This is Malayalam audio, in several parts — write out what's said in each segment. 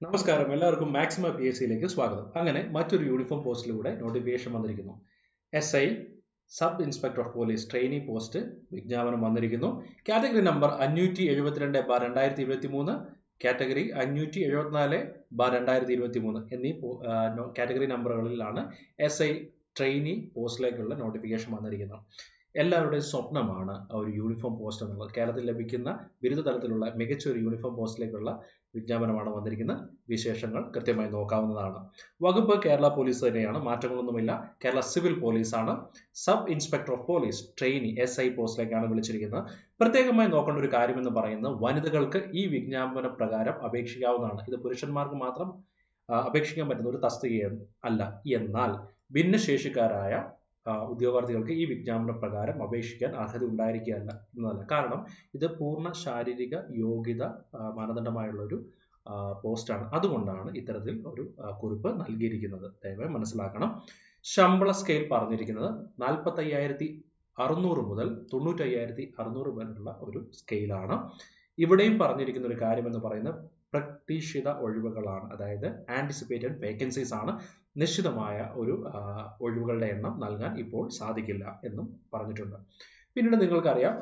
നമസ്കാരം, എല്ലാവർക്കും മാക്സിമ പി എസ് സിയിലേക്ക് സ്വാഗതം. അങ്ങനെ മറ്റൊരു യൂണിഫോം പോസ്റ്റിലൂടെ നോട്ടിഫിക്കേഷൻ വന്നിരിക്കുന്നു. SI sub inspector of police trainee post വിജ്ഞാപനം വന്നിരിക്കുന്നു. കാറ്റഗറി നമ്പർ 572/2023, കാറ്റഗറി 574/2023 എന്നീ കാറ്റഗറി നമ്പറുകളിലാണ് SI ട്രെയിനി പോസ്റ്റിലേക്കുള്ള നോട്ടിഫിക്കേഷൻ വന്നിരിക്കുന്നത്. എല്ലാവരുടെയും സ്വപ്നമാണ് ഒരു യൂണിഫോം പോസ്റ്റ് എന്നുള്ളത്. കേരളത്തിൽ ലഭിക്കുന്ന ബിരുദ തലത്തിലുള്ള മികച്ച ഒരു യൂണിഫോം പോസ്റ്റിലേക്കുള്ള വിജ്ഞാപനമാണ് വന്നിരിക്കുന്നത്. വിശേഷങ്ങൾ കൃത്യമായി നോക്കാവുന്നതാണ്. വകുപ്പ് കേരള പോലീസ് തന്നെയാണ്, മാറ്റങ്ങളൊന്നുമില്ല. കേരള സിവിൽ പോലീസാണ്. Sub inspector of police trainee SI പോസ്റ്റിലേക്കാണ് വിളിച്ചിരിക്കുന്നത്. പ്രത്യേകമായി നോക്കേണ്ട ഒരു കാര്യമെന്ന് പറയുന്നത് വനിതകൾക്ക് ഈ വിജ്ഞാപന പ്രകാരം അപേക്ഷിക്കാവുന്നതാണ്. ഇത് പുരുഷന്മാർക്ക് മാത്രം അപേക്ഷിക്കാൻ പറ്റുന്ന ഒരു തസ്തിക അല്ല. എന്നാൽ ഭിന്നശേഷിക്കാരായ ഉദ്യോഗാർത്ഥികൾക്ക് ഈ വിജ്ഞാപന പ്രകാരം അപേക്ഷിക്കാൻ അർഹത ഉണ്ടായിരിക്കുകയല്ല എന്നതല്ല. കാരണം ഇത് പൂർണ്ണ ശാരീരിക യോഗ്യത മാനദണ്ഡമായുള്ള ഒരു പോസ്റ്റാണ്. അതുകൊണ്ടാണ് ഇത്തരത്തിൽ ഒരു കുറിപ്പ് നൽകിയിരിക്കുന്നത്. ദയവായി മനസ്സിലാക്കണം. ശമ്പള സ്കെയിൽ പറഞ്ഞിരിക്കുന്നത് 45,600 മുതൽ 95,600 വരെയുള്ള ഒരു സ്കെയിലാണ്. ഇവിടെയും പറഞ്ഞിരിക്കുന്ന ഒരു കാര്യം എന്ന് പറയുന്നത് പ്രതീക്ഷിത ഒഴിവുകളാണ്. അതായത് ആന്റിസിപ്പേറ്റഡ് വേക്കൻസീസ് ആണ്. നിശ്ചിതമായ ഒരു ഒഴിവുകളുടെ എണ്ണം നൽകാൻ ഇപ്പോൾ സാധിക്കില്ല എന്നും പറഞ്ഞിട്ടുണ്ട്. പിന്നീട് നിങ്ങൾക്കറിയാം,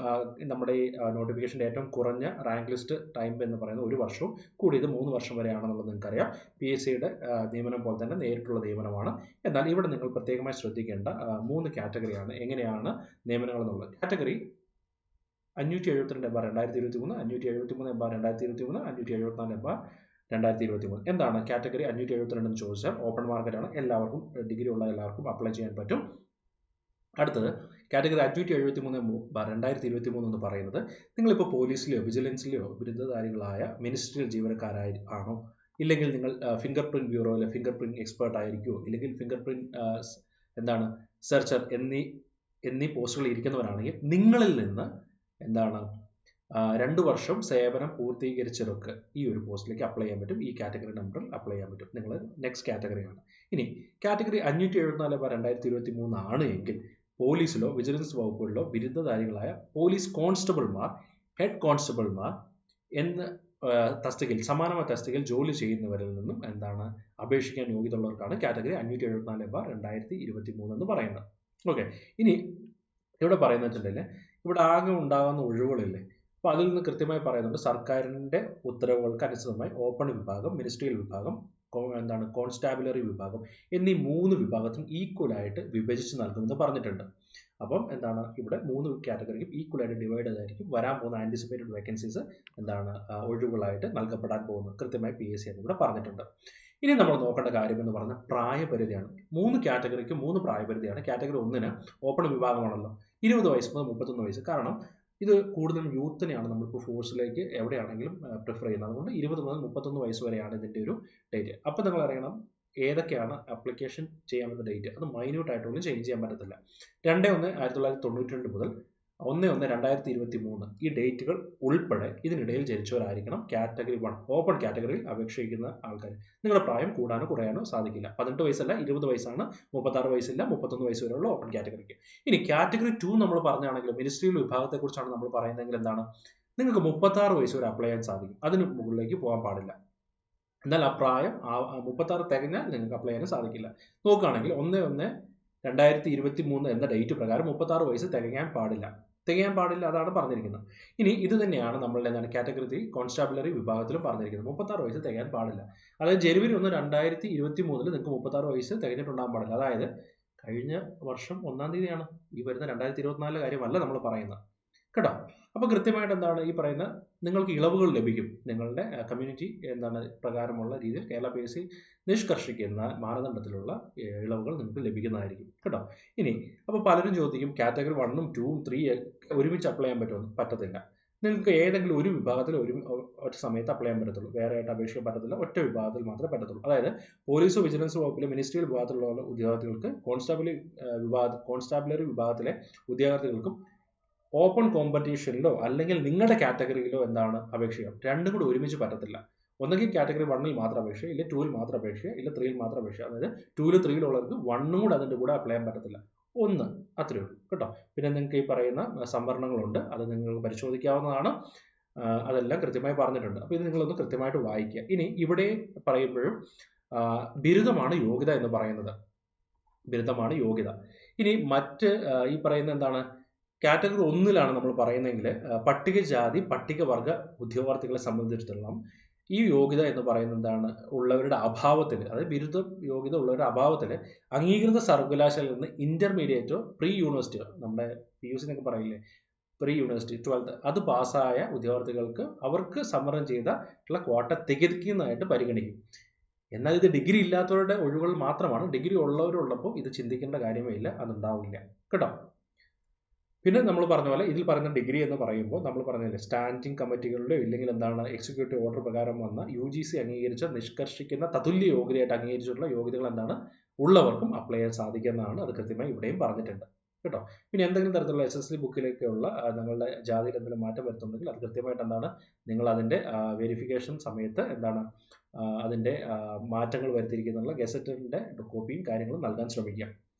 നമ്മുടെ ഈ നോട്ടിഫിക്കേഷൻ്റെ ഏറ്റവും കുറഞ്ഞ റാങ്ക് ലിസ്റ്റ് ടൈം എന്ന് പറയുന്നത് 1 വർഷവും കൂടിയത് 3 വർഷം വരെയാണെന്നുള്ളത് നിങ്ങൾക്കറിയാം. PSCയുടെ നിയമനം പോലെ തന്നെ നേരിട്ടുള്ള നിയമനമാണ്. എന്നാൽ ഇവിടെ നിങ്ങൾ പ്രത്യേകമായി ശ്രദ്ധിക്കേണ്ട 3 കാറ്റഗറിയാണ്. എങ്ങനെയാണ് നിയമനങ്ങൾ എന്നുള്ളത്. കാറ്റഗറി 572/2023, 573/2023, 574/2023. എന്താണ് കാറ്റഗറി 572 എന്ന് ചോദിച്ചാൽ ഓപ്പൺ മാർക്കറ്റാണ്. എല്ലാവർക്കും, ഡിഗ്രി ഉള്ള എല്ലാവർക്കും അപ്ലൈ ചെയ്യാൻ പറ്റും. അടുത്തത് കാറ്റഗറി 573/2023 എന്ന് പറയുന്നത് നിങ്ങളിപ്പോൾ പോലീസിലെയോ വിജിലൻസിലെയോ ബിരുദധാരികളായ മിനിസ്ട്രിയൽ ജീവനക്കാരായി ആണോ, ഇല്ലെങ്കിൽ നിങ്ങൾ ഫിംഗർ പ്രിന്റ് ബ്യൂറോയിലെ ഫിംഗർ പ്രിന്റ് എക്സ്പേർട്ട് ആയിരിക്കുമോ, ഇല്ലെങ്കിൽ ഫിംഗർ പ്രിന്റ് സെർച്ചർ എന്നീ പോസ്റ്റുകളിൽ ഇരിക്കുന്നവരാണെങ്കിൽ നിങ്ങളിൽ നിന്ന് 2 വർഷം സേവനം പൂർത്തീകരിച്ചവർക്ക് ഈ ഒരു പോസ്റ്റിലേക്ക് അപ്ലൈ ചെയ്യാൻ പറ്റും. ഈ കാറ്റഗറി നമ്പറിൽ അപ്ലൈ ചെയ്യാൻ പറ്റും. നിങ്ങൾ നെക്സ്റ്റ് കാറ്റഗറിയാണ്. ഇനി കാറ്റഗറി 574/2023 ആണ് എങ്കിൽ പോലീസിലോ വിജിലൻസ് വകുപ്പുകളിലോ ബിരുദധാരികളായ പോലീസ് കോൺസ്റ്റബിൾമാർ, ഹെഡ് കോൺസ്റ്റബിൾമാർ എന്ന തസ്തികയിൽ, സമാനമായ തസ്തികയിൽ ജോലി ചെയ്യുന്നവരിൽ നിന്നും അപേക്ഷിക്കാൻ യോഗ്യതയുള്ളവർക്കാണ് കാറ്റഗറി 574/2023 എന്ന് പറയുന്നത്. ഓക്കെ, ഇനി ഇവിടെ പറയുന്നത് വെച്ചിട്ടുണ്ടെങ്കിൽ ഇവിടെ ആകെ ഉണ്ടാകുന്ന ഒഴിവുകളില്ലേ, അപ്പോൾ അതിൽ നിന്ന് കൃത്യമായി പറയുന്നുണ്ട്. സർക്കാരിൻ്റെ ഉത്തരവുകൾക്ക് അനുസൃതമായി ഓപ്പൺ വിഭാഗം, മിനിസ്ട്രിയൽ വിഭാഗം, കോൺസ്റ്റാബുലറി വിഭാഗം എന്നീ 3 വിഭാഗത്തിനും ഈക്വലായിട്ട് വിഭജിച്ച് നൽകുമെന്ന് പറഞ്ഞിട്ടുണ്ട്. അപ്പം ഇവിടെ 3 കാറ്റഗറിക്കും ഈക്വലായിട്ട് ഡിവൈഡ് ആയിരിക്കും വരാൻ പോകുന്ന ആന്റിസിപ്പേറ്റഡ് വേക്കൻസീസ് ഒഴിവുകളായിട്ട് നൽകപ്പെടാൻ പോകുന്നത്. കൃത്യമായി PSC ഇവിടെ പറഞ്ഞിട്ടുണ്ട്. ഇനി നമ്മൾ നോക്കേണ്ട കാര്യം എന്ന് പറഞ്ഞാൽ പ്രായപരിധിയാണ്. 3 കാറ്റഗറിക്ക് 3 പ്രായപരിധിയാണ്. കാറ്റഗറി 1 ഓപ്പൺ വിഭാഗമാണല്ലോ, 20 വയസ്സ് മുതൽ 31 വയസ്സ്. കാരണം ഇത് കൂടുതലും യൂത്തിനെയാണ് നമ്മളിപ്പോൾ ഫോഴ്സിലേക്ക് എവിടെയാണെങ്കിലും പ്രിഫർ ചെയ്യുന്നത്. അതുകൊണ്ട് 20 മുതൽ 31 വയസ്സ് വരെയാണ് ഇതിൻ്റെ ഒരു ഡേറ്റ്. അപ്പോൾ നിങ്ങൾ അറിയണം ഏതൊക്കെയാണ് അപ്ലിക്കേഷൻ ചെയ്യാൻ പറ്റുന്ന ഡേറ്റ്. അത് മൈന്യൂട്ട് ആയിട്ടൊന്നും ചേഞ്ച് ചെയ്യാൻ പറ്റത്തില്ല. 2/1/1992 മുതൽ 1/1/2023 ഈ ഡേറ്റുകൾ ഉൾപ്പെടെ ഇതിനിടയിൽ ജനിച്ചവരായിരിക്കണം കാറ്റഗറി 1 ഓപ്പൺ കാറ്റഗറിയിൽ അപേക്ഷിക്കുന്ന ആൾക്കാർ. നിങ്ങളുടെ പ്രായം കൂടാനോ കുറയാനോ സാധിക്കില്ല. 18 വയസ്സല്ല, 20 വയസ്സാണ്. 36 വയസ്സില്ല, 31 വയസ്സ് വരെയുള്ള ഓപ്പൺ കാറ്റഗറിക്ക്. ഇനി കാറ്റഗറി 2 നമ്മൾ പറഞ്ഞാണെങ്കിൽ മിനിസ്ട്രിയൽ വിഭാഗത്തെക്കുറിച്ചാണ് നമ്മൾ പറയുന്നതെങ്കിൽ നിങ്ങൾക്ക് 36 വയസ്സ് വരെ അപ്ലൈ ചെയ്യാൻ സാധിക്കും. അതിന് മുകളിലേക്ക് പോകാൻ പാടില്ല. എന്നാൽ ആ പ്രായം 36 തികഞ്ഞാൽ നിങ്ങൾക്ക് അപ്ലൈ ചെയ്യാൻ സാധിക്കില്ല. നോക്കുകയാണെങ്കിൽ 1/1/2023 എന്ന ഡേറ്റ് പ്രകാരം 36 വയസ്സ് തികയാൻ പാടില്ല. അതാണ് പറഞ്ഞിരിക്കുന്നത്. ഇനി ഇത് തന്നെയാണ് നമ്മളുടെ കാറ്റഗറി 3 കോൺസ്റ്റാബുലറി വിഭാഗത്തിലും പറഞ്ഞിരിക്കുന്നത്. 36 വയസ്സ് തികയാൻ പാടില്ല. അതായത് ജനുവരി 1, 2023 നിങ്ങൾക്ക് 36 വയസ്സ് തികഞ്ഞിട്ടുണ്ടാകാൻ പാടില്ല. അതായത് കഴിഞ്ഞ വർഷം 1-ാം തീയതിയാണ്. ഈ വരുന്ന 2024 കാര്യമല്ല നമ്മൾ പറയുന്നത് കേട്ടോ. അപ്പോൾ കൃത്യമായിട്ട് ഈ പറയുന്ന നിങ്ങൾക്ക് ഇളവുകൾ ലഭിക്കും. നിങ്ങളുടെ കമ്മ്യൂണിറ്റി പ്രകാരമുള്ള രീതിയിൽ കേരള PSC നിഷ്കർഷിക്കുന്ന മാനദണ്ഡത്തിലുള്ള ഇളവുകൾ നിങ്ങൾക്ക് ലഭിക്കുന്നതായിരിക്കും കേട്ടോ. ഇനി അപ്പോൾ പലരും ചോദിക്കും കാറ്റഗറി 1, 2, 3 ഒരുമിച്ച് അപ്ലൈ ചെയ്യാൻ പറ്റുമോ? പറ്റത്തില്ല. നിങ്ങൾക്ക് ഏതെങ്കിലും ഒരു വിഭാഗത്തിൽ ഒറ്റ സമയത്ത് അപ്ലൈ ചെയ്യാൻ പറ്റത്തുള്ളൂ. വേറെ ആയിട്ട് അപേക്ഷിക്കാൻ പറ്റത്തില്ല. ഒറ്റ വിഭാഗത്തിൽ മാത്രമേ പറ്റത്തുള്ളൂ. അതായത് പോലീസ് വിജിലൻസ് വകുപ്പിലെ മിനിസ്ട്രിയൽ വിഭാഗത്തിലുള്ള ഉദ്യോഗാർത്ഥികൾക്ക് കോൺസ്റ്റാബുലറി വിഭാഗത്തിലെ ഉദ്യോഗാർത്ഥികൾക്കും ഓപ്പൺ കോമ്പറ്റീഷനിലോ അല്ലെങ്കിൽ നിങ്ങളുടെ കാറ്റഗറിയിലോ അപേക്ഷിക്കാം. രണ്ടും കൂടി ഒരുമിച്ച് പറ്റത്തില്ല. ഒന്നെങ്കിൽ കാറ്റഗറി 1-ൽ മാത്രം അപേക്ഷിക്കുക, ഇല്ല 2-ൽ മാത്രം അപേക്ഷിക്കുക, ഇല്ല 3-ൽ മാത്രം അപേക്ഷിക്കുക. അതായത് 2-ൽ 3-ൽ ഉള്ളവർക്ക് 1-ഉം കൂടെ അതിൻ്റെ കൂടെ അപ്ലൈ ചെയ്യാൻ പറ്റത്തില്ല. 1 അത്രയേ ഉള്ളൂ കേട്ടോ. പിന്നെ നിങ്ങൾക്ക് ഈ പറയുന്ന സംവരണങ്ങളുണ്ട്, അത് നിങ്ങൾക്ക് പരിശോധിക്കാവുന്നതാണ്. അതെല്ലാം കൃത്യമായി പറഞ്ഞിട്ടുണ്ട്. അപ്പോൾ ഇത് നിങ്ങളൊന്ന് കൃത്യമായിട്ട് വായിക്കുക. ഇനി ഇവിടെ പറയുമ്പോഴും ബിരുദമാണ് യോഗ്യത എന്ന് പറയുന്നത്. ബിരുദമാണ് യോഗ്യത. ഇനി മറ്റ് ഈ പറയുന്ന എന്താണ്, കാറ്റഗറി 1 നമ്മൾ പറയുന്നതെങ്കിൽ പട്ടികജാതി പട്ടികവർഗ ഉദ്യോഗാർത്ഥികളെ സംബന്ധിച്ചിടത്തോളം ഈ യോഗ്യത എന്ന് പറയുന്നത് എന്താണ്, ഉള്ളവരുടെ അഭാവത്തിൽ, അതായത് ബിരുദ യോഗ്യത ഉള്ളവരുടെ അഭാവത്തിൽ അംഗീകൃത സർവകലാശാലയിൽ നിന്ന് ഇന്റർമീഡിയറ്റോ പ്രീ യൂണിവേഴ്സിറ്റിയോ, നമ്മുടെ PUC എന്നൊക്കെ പറയില്ലേ, പ്രീ യൂണിവേഴ്സിറ്റി 12th അത് പാസ്സായ ഉദ്യോഗാർത്ഥികൾക്ക് അവർക്ക് സംവരണം ചെയ്തിട്ടുള്ള ക്വാട്ട തികയ്ക്കുന്നതായിട്ട് പരിഗണിക്കും. എന്നാൽ ഇത് ഡിഗ്രി ഇല്ലാത്തവരുടെ ഒഴിവുകൾ മാത്രമാണ്. ഡിഗ്രി ഉള്ളവരുള്ളപ്പോൾ ഇത് ചിന്തിക്കേണ്ട കാര്യമേ ഇല്ല, അതുണ്ടാവില്ല കേട്ടോ. പിന്നെ നമ്മൾ പറഞ്ഞ പോലെ ഇതിൽ പറയുന്ന ഡിഗ്രി എന്ന് പറയുമ്പോൾ നമ്മൾ പറഞ്ഞില്ലേ, സ്റ്റാൻഡിംഗ് കമ്മിറ്റികളുടെയോ ഇല്ലെങ്കിൽ എന്താണ് എക്സിക്യൂട്ടീവ് ഓർഡർ പ്രകാരം വന്ന UGC അംഗീകരിച്ച നിഷ്കർഷിക്കുന്ന തതുല്യ യോഗ്യതയായിട്ട് അംഗീകരിച്ചിട്ടുള്ള യോഗ്യതകൾ എന്താണ് ഉള്ളവർക്കും അപ്ലൈ ചെയ്യാൻ സാധിക്കുന്നതാണ്. അത് കൃത്യമായി ഇവിടെയും പറഞ്ഞിട്ടുണ്ട് കേട്ടോ. പിന്നെ എന്തെങ്കിലും തരത്തിലുള്ള SSLC ബുക്കിലേക്കുള്ള നിങ്ങളുടെ ജാതിയിൽ എന്തെങ്കിലും മാറ്റം വരുത്തുന്നുണ്ടെങ്കിൽ അത് കൃത്യമായിട്ട് എന്താണ് നിങ്ങൾ അതിൻ്റെ വെരിഫിക്കേഷൻ സമയത്ത് എന്താണ് അതിൻ്റെ മാറ്റങ്ങൾ വരുത്തിയിരിക്കുന്നുള്ള ഗസറ്റിൻ്റെ കോപ്പിയും കാര്യങ്ങളും നൽകാൻ ശ്രമിക്കുക.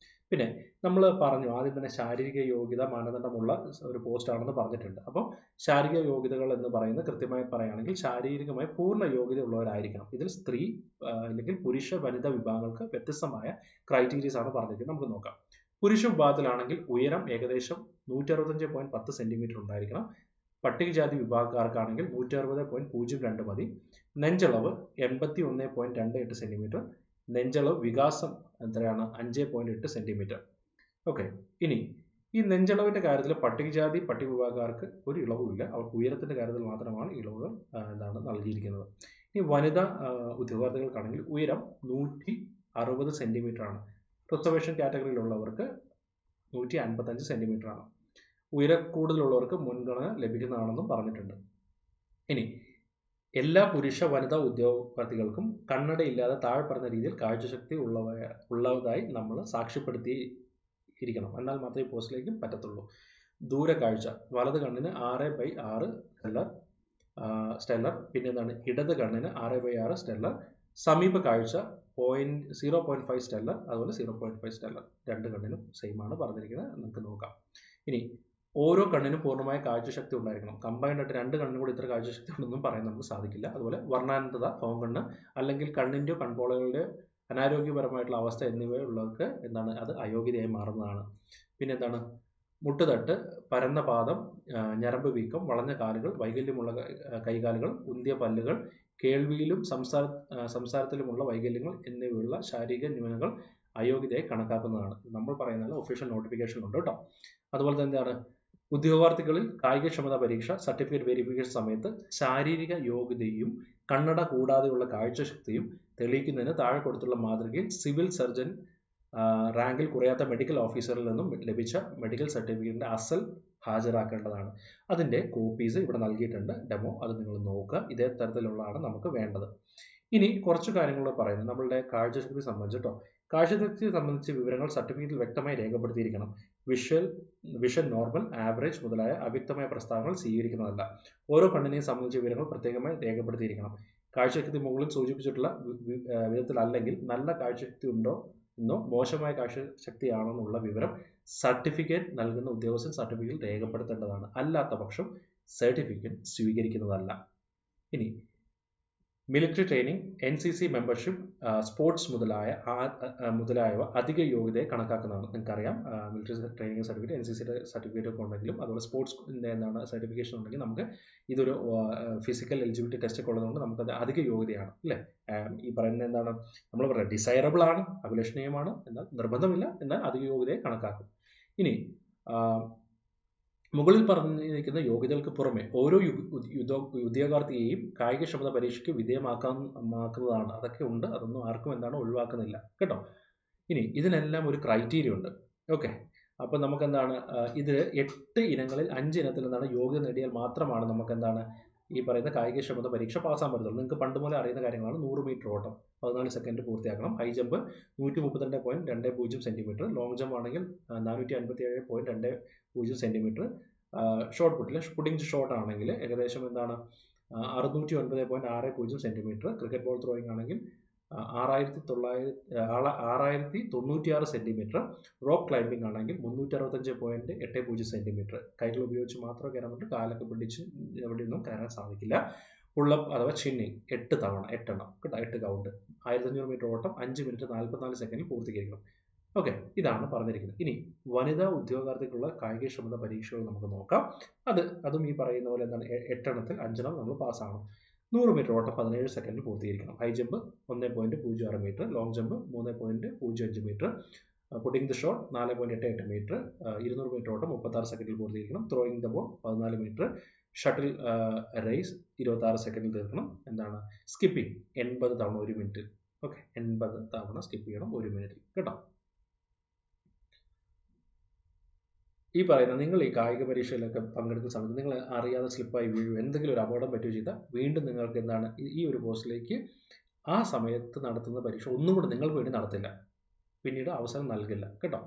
പിന്നെ നമ്മൾ പറഞ്ഞു ആദ്യം തന്നെ ശാരീരിക യോഗ്യത മാനദണ്ഡമുള്ള ഒരു പോസ്റ്റാണെന്ന് പറഞ്ഞിട്ടുണ്ട്. അപ്പോൾ ശാരീരിക യോഗ്യതകൾ എന്ന് പറയുന്നത് കൃത്യമായി പറയുകയാണെങ്കിൽ ശാരീരികമായി പൂർണ്ണ യോഗ്യത ഉള്ളവരായിരിക്കണം. ഇതിൽ സ്ത്രീ അല്ലെങ്കിൽ പുരുഷ വനിത വിഭാഗങ്ങൾക്ക് വ്യത്യസ്തമായ ക്രൈറ്റീരിയസ് ആണ് പറഞ്ഞിരിക്കുന്നത്. നമുക്ക് നോക്കാം. പുരുഷ വിഭാഗത്തിലാണെങ്കിൽ ഉയരം ഏകദേശം 165.10 സെന്റിമീറ്റർ ഉണ്ടായിരിക്കണം. പട്ടികജാതി വിഭാഗക്കാർക്കാണെങ്കിൽ 160.02 മതി. നെഞ്ചളവ് 81.28 സെന്റിമീറ്റർ. നെഞ്ചളവ് വികാസം എത്രയാണ്, 5.8 സെന്റിമീറ്റർ. ഓക്കെ. ഇനി ഈ നെഞ്ചളവിന്റെ കാര്യത്തിൽ പട്ടികജാതി പട്ടികവിഭാഗക്കാർക്ക് ഒരു ഇളവുമില്ല. അവർക്ക് ഉയരത്തിന്റെ കാര്യത്തിൽ മാത്രമാണ് ഇളവുകൾ നൽകിയിരിക്കുന്നത്. ഇനി വനിതാ ഉദ്യോഗാർത്ഥികൾക്കാണെങ്കിൽ ഉയരം 160 സെന്റിമീറ്റർ ആണ്. റിസർവേഷൻ കാറ്റഗറിയിലുള്ളവർക്ക് 155 സെന്റിമീറ്റർ ആണ്. ഉയരം കൂടുതലുള്ളവർക്ക് മുൻഗണന ലഭിക്കുന്നതാണെന്നും പറഞ്ഞിട്ടുണ്ട്. ഇനി എല്ലാ പുരുഷ വനിതാ ഉദ്യോഗാർത്ഥികൾക്കും കണ്ണടയില്ലാതെ താഴെ പറഞ്ഞ രീതിയിൽ കാഴ്ചശക്തി ഉള്ളതായി നമ്മൾ സാക്ഷ്യപ്പെടുത്തിയിരിക്കണം. എന്നാൽ മാത്രമേ ഈ പോസ്റ്റിലേക്ക് പറ്റത്തുള്ളൂ. ദൂരക്കാഴ്ച വലത് കണ്ണിന് 6/6 സ്റ്റെല്ലർ. പിന്നെ എന്താണ്, ഇടത് കണ്ണിന് 6/6 സ്റ്റെല്ലർ. സമീപ കാഴ്ച 0.5 സ്റ്റെല്ലർ, അതുപോലെ 0.5 സ്റ്റെല്ലർ. രണ്ട് കണ്ണിനും സെയിം ആണ് പറഞ്ഞിരിക്കുന്നത്. നമുക്ക് നോക്കാം. ഇനി ഓരോ കണ്ണിനും പൂർണ്ണമായ കാഴ്ചശക്തി ഉണ്ടായിരിക്കണം. കമ്പൈൻഡ് ആയിട്ട് രണ്ട് കണ്ണിനും കൂടി ഇത്ര കാഴ്ചശക്തി ഉണ്ടെന്നും പറയാൻ നമുക്ക് സാധിക്കില്ല. അതുപോലെ വർണ്ണാനന്തത, കോങ്കണ്ണ് അല്ലെങ്കിൽ കണ്ണിൻ്റെയോ കൺപോളകളുടെയോ അനാരോഗ്യപരമായിട്ടുള്ള അവസ്ഥ എന്നിവയുള്ളവർക്ക് എന്താണ് അത് അയോഗ്യതയായി മാറുന്നതാണ്. പിന്നെ എന്താണ്, മുട്ടുതട്ട്, പരന്ന പാദം, ഞരമ്പ് വീക്കം, വളഞ്ഞ കാലുകൾ, വൈകല്യമുള്ള കൈകാലുകൾ, ഉന്തിയ പല്ലുകൾ, കേൾവിയിലും സംസാരത്തിലുമുള്ള വൈകല്യങ്ങൾ എന്നിവയുള്ള ശാരീരിക ന്യൂനതകൾ അയോഗ്യതയായി കണക്കാക്കുന്നതാണ്. നമ്മൾ പറയുന്നത് ഒഫീഷ്യൽ നോട്ടിഫിക്കേഷൻ ഉണ്ട് കേട്ടോ. അതുപോലെ തന്നെ എന്താണ്, ഉദ്യോഗാർത്ഥികളിൽ കായികക്ഷമതാ പരീക്ഷ സർട്ടിഫിക്കറ്റ് വെരിഫിക്കേഷൻ സമയത്ത് ശാരീരിക യോഗ്യതയും കണ്ണട കൂടാതെയുള്ള കാഴ്ചശക്തിയും തെളിയിക്കുന്നതിന് താഴെ കൊടുത്തുള്ള മാതൃകയിൽ സിവിൽ സർജൻ റാങ്കിൽ കുറയാത്ത മെഡിക്കൽ ഓഫീസറിൽ നിന്നും ലഭിച്ച മെഡിക്കൽ സർട്ടിഫിക്കറ്റിന്റെ അസൽ ഹാജരാക്കേണ്ടതാണ്. അതിൻ്റെ കോപ്പീസ് ഇവിടെ നൽകിയിട്ടുണ്ട്, ഡെമോ. അത് നിങ്ങൾ നോക്കുക. ഇതേ തരത്തിലുള്ളതാണ് നമുക്ക് വേണ്ടത്. ഇനി കുറച്ച് കാര്യങ്ങൾ പറയുന്നത് നമ്മളുടെ കാഴ്ചശക്തി സംബന്ധിച്ചിട്ടോ. കാഴ്ചശക്തിയെ സംബന്ധിച്ച് വിവരങ്ങൾ സർട്ടിഫിക്കറ്റിൽ വ്യക്തമായി രേഖപ്പെടുത്തിയിരിക്കണം. വിഷൻ നോർമൽ, ആവറേജ് മുതലായ അവ്യക്തമായ പ്രസ്താവനകൾ സ്വീകരിക്കുന്നതല്ല. ഓരോ കണ്ണിനെയും സംബന്ധിച്ച വിവരങ്ങൾ പ്രത്യേകമായി രേഖപ്പെടുത്തിയിരിക്കണം. കാഴ്ചശക്തി മുകളിൽ സൂചിപ്പിച്ചിട്ടുള്ള വിധത്തിലല്ലെങ്കിൽ നല്ല കാഴ്ചശക്തി ഉണ്ടോ എന്നോ മോശമായ കാഴ്ചശക്തിയാണോ എന്നുള്ള വിവരം സർട്ടിഫിക്കറ്റ് നൽകുന്ന ഉദ്യോഗസ്ഥൻ സർട്ടിഫിക്കറ്റിൽ രേഖപ്പെടുത്തേണ്ടതാണ്. അല്ലാത്ത പക്ഷം സർട്ടിഫിക്കറ്റ് സ്വീകരിക്കുന്നതല്ല. ഇനി military training, NCC membership, sports മുതലായവ അധിക യോഗ്യതയെ കണക്കാക്കുന്നതാണ്. നിങ്ങൾക്കറിയാം, military training certificate, NCC certificate ഒക്കെ ഉണ്ടെങ്കിലും അതുപോലെ സ്പോർട്സിൻ്റെ സർട്ടിഫിക്കേഷൻ ഉണ്ടെങ്കിൽ നമുക്ക് ഇതൊരു ഫിസിക്കൽ എലിജിബിലിറ്റി ടെസ്റ്റ് ഒക്കെ ഉള്ളതുകൊണ്ട് നമുക്കത് അധിക യോഗ്യതയാണ് അല്ലേ. ഈ പറയുന്നത് എന്താണ്, നമ്മൾ പറയുന്നത് ഡിസൈറബിൾ ആണ്, അഭിലഷണീയമാണ്, എന്നാൽ നിർബന്ധമില്ല, എന്നാൽ അധിക യോഗ്യതയെ കണക്കാക്കും. ഇനി മുകളിൽ പറഞ്ഞിരിക്കുന്ന യോഗ്യതകൾക്ക് പുറമെ ഓരോ ഉദ്യോഗാർത്ഥിയെയും കായികക്ഷമത പരീക്ഷയ്ക്ക് വിധേയമാക്കുന്നതാണ്. അതൊക്കെ ഉണ്ട്, അതൊന്നും ആർക്കും എന്താണ് ഒഴിവാക്കുന്നില്ല കേട്ടോ. ഇനി ഇതിനെല്ലാം ഒരു ക്രൈറ്റീരിയ ഉണ്ട്. ഓക്കെ. അപ്പോൾ നമുക്ക് എന്താണ്, ഇത് 8 ഇനങ്ങളിൽ 5 ഇനത്തിൽ എന്താണ് യോഗ്യത നേടിയാൽ മാത്രമാണ് നമുക്ക് എന്താണ് ഈ പറയുന്ന കായികക്ഷമത പരീക്ഷ പാസ്സാൻ പറ്റത്തുള്ളൂ. നിങ്ങൾക്ക് പണ്ട് മുതലേ അറിയുന്ന കാര്യങ്ങളാണ്. 100 മീറ്റർ ഓട്ടം 14 സെക്കൻഡ് പൂർത്തിയാക്കണം. High jump 132.20 centimetre. Long jump ആണെങ്കിൽ 457.20 സെന്റിമീറ്റർ. ഷോർട്ട് പുട്ടിംഗ് ഷോട്ട് ആണെങ്കിൽ ഏകദേശം എന്താണ് 609.60 സെന്റിമീറ്റർ. ക്രിക്കറ്റ് ബോൾ ത്രോയിങ് ആണെങ്കിൽ 6096 സെൻറ്റിമീറ്റർ. റോക്ക് ക്ലൈമ്പിംഗ് ആണെങ്കിൽ 365.80 സെൻറ്റിമീറ്റർ. കൈകൾ ഉപയോഗിച്ച് മാത്രമേ കയറാൻ പറ്റൂ, കാലൊക്കെ പിടിച്ച് എവിടെയൊന്നും കയറാൻ സാധിക്കില്ല. പുള്ളപ്പ് അഥവാ ചിന്നിങ് 8 തവണ, 8 എണ്ണം കേട്ടോ, 8 കൗണ്ട്. 1500 മീറ്റർ ഓട്ടം 5 മിനിറ്റ് 44 സെക്കൻഡിൽ പൂർത്തീകരിക്കണം. ഓക്കെ, ഇതാണ് പറഞ്ഞിരിക്കുന്നത്. ഇനി വനിതാ ഉദ്യോഗാർത്ഥിക്കുള്ള കായികക്ഷമത പരീക്ഷകൾ നമുക്ക് നോക്കാം. അതും ഈ പറയുന്ന പോലെ എന്താണ്, 8 എണ്ണത്തിൽ 5 എണ്ണം നമ്മൾ പാസ്സാകണം. 100 മീറ്റർ ഓട്ടം 17 സെക്കൻഡിൽ പൂർത്തീകരിക്കണം. High jump 1.06 metre, long jump 3.05 metre, putting the shot 4.88 metre, 200 metre ഓട്ടം 36 സെക്കൻഡിൽ പൂർത്തീകരിക്കണം. Throwing the ball 14 metre, shuttle race 26 സെക്കൻഡിൽ തീർക്കണം. എന്താണ്, സ്കിപ്പിംഗ് 80 തവണ 1 മിനിറ്റ്. ഓക്കെ, 80 തവണ സ്കിപ്പ് ചെയ്യണം 1 മിനിറ്റിൽ കേട്ടോ. ഈ പറയുന്ന നിങ്ങൾ ഈ കായിക പരീക്ഷയിലൊക്കെ പങ്കെടുക്കുന്ന സമയത്ത് നിങ്ങൾ അറിയാതെ സ്ലിപ്പായി വീഴുകയോ എന്തെങ്കിലും ഒരു അപകടം പറ്റുകയോ ചെയ്താൽ വീണ്ടും നിങ്ങൾക്ക് എന്താണ് ഈ ഒരു പോസ്റ്റിലേക്ക് ആ സമയത്ത് നടത്തുന്ന പരീക്ഷ ഒന്നും കൂടെ നിങ്ങൾക്ക് വേണ്ടി നടത്തില്ല, പിന്നീട് അവസരം നൽകില്ല കേട്ടോ.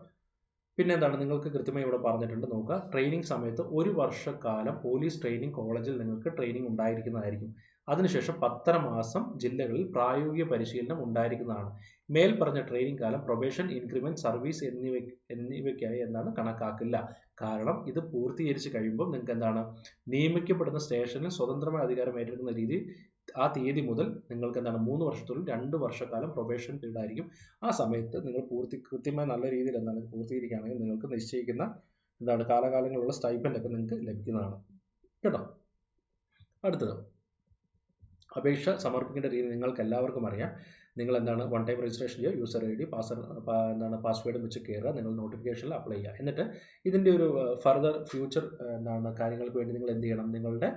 പിന്നെ എന്താണ്, നിങ്ങൾക്ക് കൃത്യമായി ഇവിടെ പറഞ്ഞിട്ടുണ്ട് നോക്കുക. ട്രെയിനിങ് സമയത്ത് 1 വർഷക്കാലം പോലീസ് ട്രെയിനിങ് കോളേജിൽ നിങ്ങൾക്ക് ട്രെയിനിങ് ഉണ്ടായിരിക്കുന്നതായിരിക്കും. അതിനുശേഷം 10 മാസം ജില്ലകളിൽ പ്രായോഗിക പരിശീലനം ഉണ്ടായിരിക്കുന്നതാണ്. മേൽപ്പറഞ്ഞ ട്രെയിനിങ് കാലം പ്രൊബേഷൻ, ഇൻക്രിമെന്റ്, സർവീസ് എന്നിവയ്ക്കായി എന്താണ് കണക്കാക്കില്ല. കാരണം ഇത് പൂർത്തീകരിച്ച് കഴിയുമ്പോൾ നിങ്ങൾക്ക് എന്താണ്, നിയമിക്കപ്പെടുന്ന സ്റ്റേഷനിൽ സ്വതന്ത്രമായ അധികാരം ഏറ്റെടുക്കുന്ന രീതി ആ തീയതി മുതൽ നിങ്ങൾക്ക് എന്താണ് 3 വർഷത്തോളം 2 വർഷക്കാലം പ്രൊബേഷൻ പീരീഡ് ആയിരിക്കും. ആ സമയത്ത് നിങ്ങൾ കൃത്യമായി നല്ല രീതിയിൽ എന്താണ് പൂർത്തീകരിക്കുകയാണെങ്കിൽ നിങ്ങൾക്ക് നിശ്ചയിക്കുന്ന എന്താണ് കാലാകാലങ്ങളുള്ള സ്റ്റൈപ്പൻഡ് ഒക്കെ നിങ്ങൾക്ക് ലഭിക്കുന്നതാണ് കേട്ടോ. അടുത്തത് അപേക്ഷ സമർപ്പിക്കേണ്ട രീതി നിങ്ങൾക്ക് എല്ലാവർക്കും അറിയാം. നിങ്ങൾ എന്താണ് വൺ ടൈം രജിസ്ട്രേഷൻ ചെയ്യുക, യൂസർ ID പാസ്വേഡും വെച്ച് കയറുക, നിങ്ങൾ നോട്ടിഫിക്കേഷനിൽ അപ്ലൈ ചെയ്യുക. എന്നിട്ട് ഇതിൻ്റെ ഒരു ഫർദർ ഫ്യൂച്ചർ കാര്യങ്ങൾക്ക് വേണ്ടി നിങ്ങൾ എന്ത് ചെയ്യണം, നിങ്ങളുടെ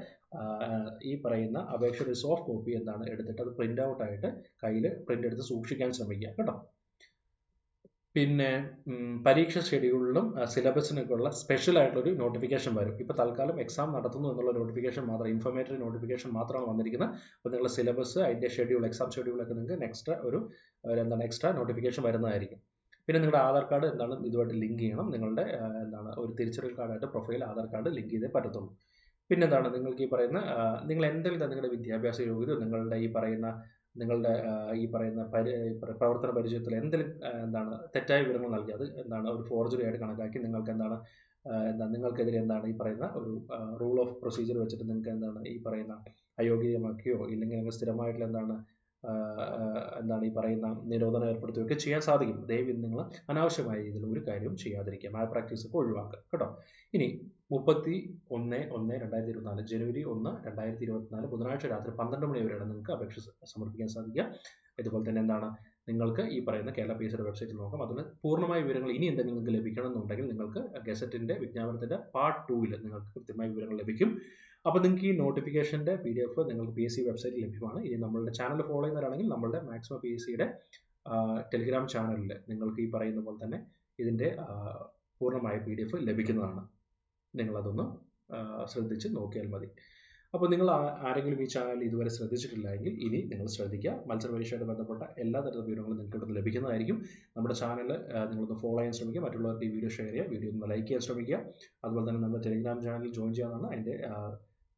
ഈ പറയുന്ന അപേക്ഷയുടെ സോഫ്റ്റ് കോപ്പി എടുത്തിട്ട് അത് പ്രിൻ്റ് ഔട്ട് ആയിട്ട് കയ്യിൽ പ്രിൻ്റ് എടുത്ത് സൂക്ഷിക്കാൻ ശ്രമിക്കുക കേട്ടോ. പിന്നെ പരീക്ഷ ഷെഡ്യൂളിലും സിലബസിനൊക്കെ ഉള്ള സ്പെഷ്യൽ ആയിട്ടുള്ളൊരു നോട്ടിഫിക്കേഷൻ വരും. ഇപ്പോൾ തൽക്കാലം എക്സാം നടത്തുന്നു എന്നുള്ള നോട്ടിഫിക്കേഷൻ മാത്രം, ഇൻഫോർമേറ്ററി നോട്ടിഫിക്കേഷൻ മാത്രമാണ് വന്നിരിക്കുന്നത്. അപ്പോൾ നിങ്ങളുടെ സിലബസ്, അതിൻ്റെ ഷെഡ്യൂൾ, എക്സാം ഷെഡ്യൂളൊക്കെ നിങ്ങൾക്ക് എക്സ്ട്രാ നോട്ടിഫിക്കേഷൻ വരുന്നതായിരിക്കും. പിന്നെ നിങ്ങളുടെ ആധാർ കാർഡ് ഇതുമായിട്ട് ലിങ്ക് ചെയ്യണം. നിങ്ങളുടെ ഒരു തിരിച്ചറിയൽ കാർഡായിട്ട് പ്രൊഫൈൽ ആധാർ കാർഡ് ലിങ്ക് ചെയ്തേ പറ്റത്തുള്ളൂ. പിന്നെ നിങ്ങൾക്ക് ഈ പറയുന്ന നിങ്ങൾ എന്തെങ്കിലും നിങ്ങളുടെ വിദ്യാഭ്യാസ യോഗ്യത, നിങ്ങളുടെ ഈ പറയുന്ന പ്രവർത്തന പരിചയത്തിൽ എന്തെങ്കിലും തെറ്റായ വിവരങ്ങൾ നൽകി അത് ഒരു ഫോർജറി ആയിട്ട് കണക്കാക്കി നിങ്ങൾക്ക് നിങ്ങൾക്കെതിരെ ഈ പറയുന്ന ഒരു റൂൾ ഓഫ് പ്രൊസീജിയർ വെച്ചിട്ട് നിങ്ങൾക്ക് ഈ പറയുന്ന അയോഗ്യമാക്കുകയോ ഇല്ലെങ്കിൽ നിങ്ങൾ സ്ഥിരമായിട്ടുള്ള ഈ പറയുന്ന നിരോധനം ഏർപ്പെടുത്തുകയൊക്കെ ചെയ്യാൻ സാധിക്കും. ദയവിൽ നിങ്ങൾ അനാവശ്യമായ രീതിയിൽ ഒരു കാര്യവും ചെയ്യാതിരിക്കുക, മാൽ പ്രാക്ടീസ് ഒക്കെ ഒഴിവാക്കുക കേട്ടോ. ഇനി 31/1/2024 ജനുവരി 1, 2024 ബുധനാഴ്ച രാത്രി 12 മണി വരെയാണ് നിങ്ങൾക്ക് അപേക്ഷ സമർപ്പിക്കാൻ സാധിക്കുക. ഇതുപോലെ തന്നെ നിങ്ങൾക്ക് ഈ പറയുന്ന കേരള PSCയുടെ വെബ്സൈറ്റിൽ നോക്കാം. അതിന് പൂർണ്ണമായ വിവരങ്ങൾ ഇനി എന്തെങ്കിലും നിങ്ങൾക്ക് ലഭിക്കണമെന്നുണ്ടെങ്കിൽ നിങ്ങൾക്ക് ഗസറ്റിൻ്റെ വിജ്ഞാപനത്തിൻ്റെ പാർട്ട് 2-ൽ നിങ്ങൾക്ക് കൃത്യമായ വിവരങ്ങൾ ലഭിക്കും. അപ്പോൾ നിങ്ങൾക്ക് ഈ നോട്ടിഫിക്കേഷൻ്റെ PDF നിങ്ങൾക്ക് PSC വെബ്സൈറ്റിൽ ലഭ്യമാണ്. ഇനി നമ്മളുടെ ചാനൽ ഫോളോ ചെയ്യുന്നവരാണെങ്കിൽ നമ്മളുടെ മാക്സിമം PSCയുടെ ടെലിഗ്രാം ചാനലിൽ നിങ്ങൾക്ക് ഈ പറയുന്ന പോലെ തന്നെ ഇതിൻ്റെ പൂർണ്ണമായ PDF ലഭിക്കുന്നതാണ്. നിങ്ങളതൊന്ന് ശ്രദ്ധിച്ച് നോക്കിയാൽ മതി. അപ്പോൾ നിങ്ങൾ ആരെങ്കിലും ഈ ചാനൽ ഇതുവരെ ശ്രദ്ധിച്ചിട്ടില്ലെങ്കിൽ ഇനി നിങ്ങൾ ശ്രദ്ധിക്കുക. മത്സര പരീക്ഷയുമായി ബന്ധപ്പെട്ട എല്ലാ തരത്തിലുള്ള വിവരങ്ങളും നിങ്ങൾക്ക് ഇവിടെ ലഭിക്കുന്നതായിരിക്കും. നമ്മുടെ ചാനൽ നിങ്ങളൊന്ന് ഫോളോ ചെയ്യാൻ ശ്രമിക്കുക, മറ്റുള്ളവർക്ക് ഈ വീഡിയോ ഷെയർ ചെയ്യുക, വീഡിയോ ഒന്ന് ലൈക്ക് ചെയ്യാൻ ശ്രമിക്കുക. അതുപോലെ തന്നെ നമ്മുടെ ടെലിഗ്രാം ചാനൽ ജോയിൻ ചെയ്യാനാണ് അതിൻ്റെ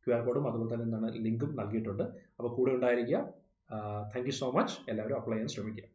QR കോഡും അതുപോലെ തന്നെ ലിങ്കും നൽകിയിട്ടുണ്ട്. അപ്പോൾ കൂടെ ഉണ്ടായിരിക്കുക. Thank you so much. എല്ലാവരും അപ്ലൈ ചെയ്യാൻ ശ്രമിക്കുക.